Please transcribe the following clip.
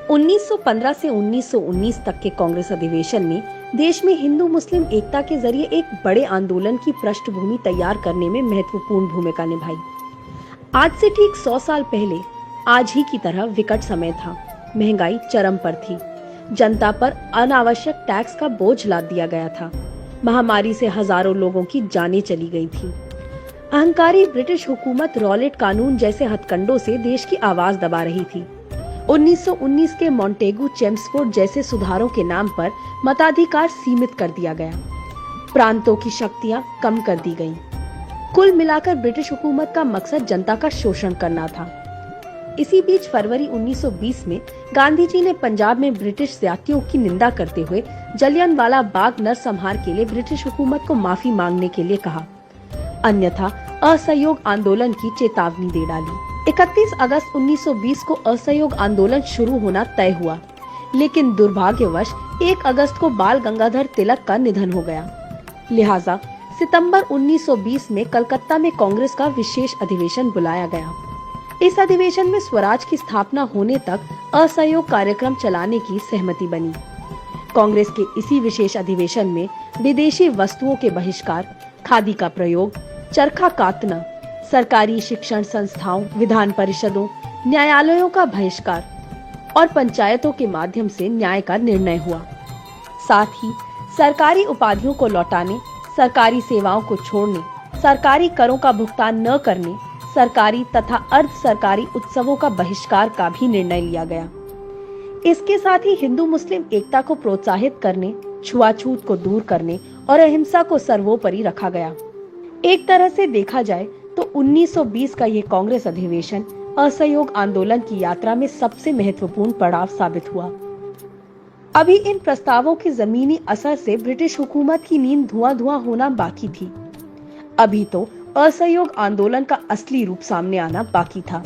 1915 से 1919 तक के कांग्रेस अधिवेशन में देश में हिंदू मुस्लिम एकता के जरिए एक बड़े आंदोलन की पृष्ठभूमि तैयार करने में महत्वपूर्ण भूमिका निभाई। आज से ठीक 100 साल पहले आज ही की तरह विकट समय था। महंगाई चरम पर थी। जनता पर अनावश्यक टैक्स का बोझ लाद दिया गया था। महामारी से हजारों लोगों की जानें चली गई थी। अहंकारी ब्रिटिश हुकूमत रॉलेट कानून जैसे हथकंडों से देश की आवाज दबा रही थी। 1919 के मॉन्टेगू चेम्सफोर्ड जैसे सुधारों के नाम पर मताधिकार सीमित कर दिया गया। प्रांतों की शक्तियां कम कर दी गईं। कुल मिलाकर ब्रिटिश हुकूमत का मकसद जनता का शोषण करना था। इसी बीच फरवरी 1920 में गांधी जी ने पंजाब में ब्रिटिश ज्यादतियों की निंदा करते हुए जलियांवाला बाग नरसंहार के लिए ब्रिटिश हुकूमत को माफी मांगने के लिए कहा, अन्यथा असहयोग आंदोलन की चेतावनी दे डाली। 31 अगस्त 1920 को असहयोग आंदोलन शुरू होना तय हुआ, लेकिन दुर्भाग्यवश 1 अगस्त को बाल गंगाधर तिलक का निधन हो गया। लिहाजा सितंबर 1920 में कलकत्ता में कांग्रेस का विशेष अधिवेशन बुलाया गया। इस अधिवेशन में स्वराज की स्थापना होने तक असहयोग कार्यक्रम चलाने की सहमति बनी। कांग्रेस के इसी विशेष अधिवेशन में विदेशी वस्तुओं के बहिष्कार, खादी का प्रयोग, चरखा कातना, सरकारी शिक्षण संस्थाओं, विधान परिषदों, न्यायालयों का बहिष्कार और पंचायतों के माध्यम से न्याय का निर्णय हुआ। साथ ही सरकारी उपाधियों को लौटाने, सरकारी सेवाओं को छोड़ने, सरकारी करों का भुगतान न करने, सरकारी तथा अर्ध सरकारी उत्सवों का बहिष्कार का भी निर्णय लिया गया। इसके साथ ही हिंदू मुस्लिम एकता को प्रोत्साहित करने, छुआछूत को दूर करने और अहिंसा को सर्वोपरि रखा गया। एक तरह से देखा जाए तो 1920 का ये कांग्रेस अधिवेशन असहयोग आंदोलन की यात्रा में सबसे महत्वपूर्ण पड़ाव साबित हुआ। अभी इन प्रस्तावों के जमीनी असर से ब्रिटिश हुकूमत की नींद धुआं होना बाकी थी। अभी तो असहयोग आंदोलन का असली रूप सामने आना बाकी था।